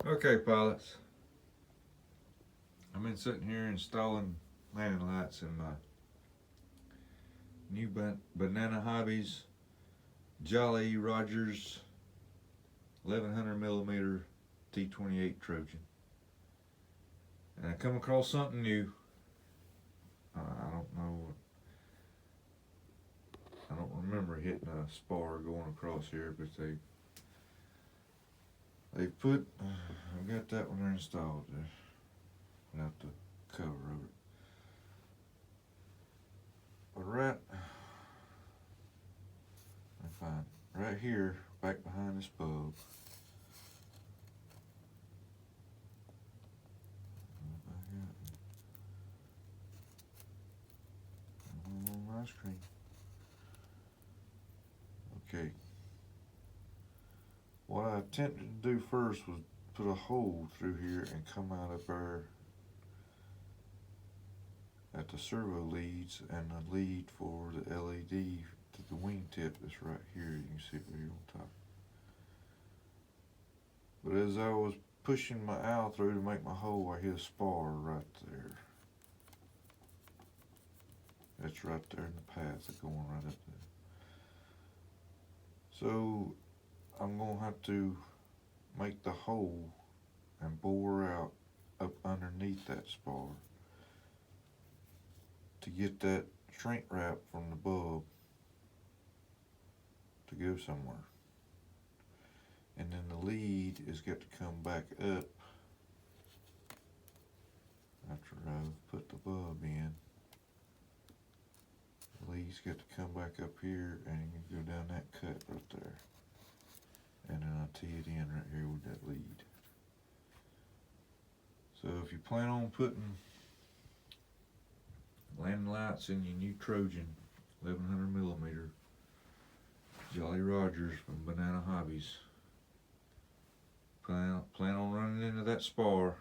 Okay, pilots. I've been sitting here installing landing lights in my new Banana Hobbies Jolly Rogers 1100mm T-28 Trojan. And I come across something new. I don't know. I don't remember hitting a spar going across here, but they put. I've got that one there installed there. Without the cover of it. But right here, back behind this bulb. On my screen. Okay. What I attempted to do first was put a hole through here and come out up there at the servo leads and the lead for the LED to the wingtip that's right here. You can see it right here on top. But as I was pushing my owl through to make my hole, I hit a spar right there. That's right there in the path that's going right up there. So I'm going to have to make the hole and bore out up underneath that spar to get that shrink wrap from the bulb to go somewhere. And then the lead has got to come back up after I've put the bulb in. The lead's got to come back up here and you can go down that cut right there. And then I'll tee it in right here with that lead. So if you plan on putting landing lights in your new Trojan 1100mm Jolly Rogers from Banana Hobbies, plan on running into that spar